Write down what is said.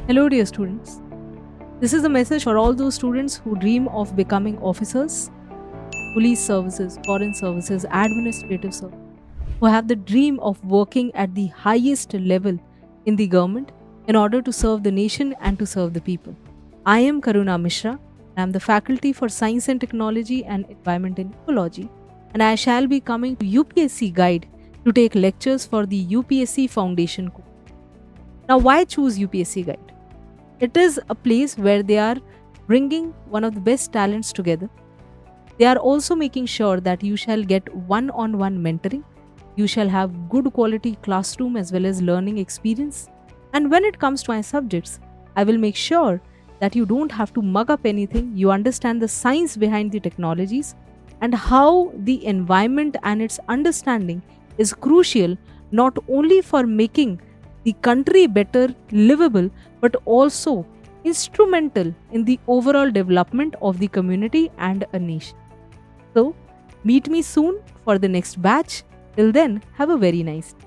Hello, dear students. This is a message for all those students who dream of becoming officers, police services, foreign services, administrative service, who have the dream of working at the highest level in the government in order to serve the nation and to serve the people. I am Karuna Mishra, and I am the faculty for Science and Technology and Environment and Ecology, and I shall be coming to UPSC Guide to take lectures for the UPSC Foundation course. Now, why choose UPSC Guide? It is a place where they are bringing one of the best talents together. They are also making sure that you shall get one-on-one mentoring. You shall have good quality classroom as well as learning experience. And when it comes to my subjects, I will make sure that you don't have to mug up anything. You understand the science behind the technologies and how the environment and its understanding is crucial not only for making the country better livable but also instrumental in the overall development of the community and a nation. So, meet me soon for the next batch. Till then, have a very nice day.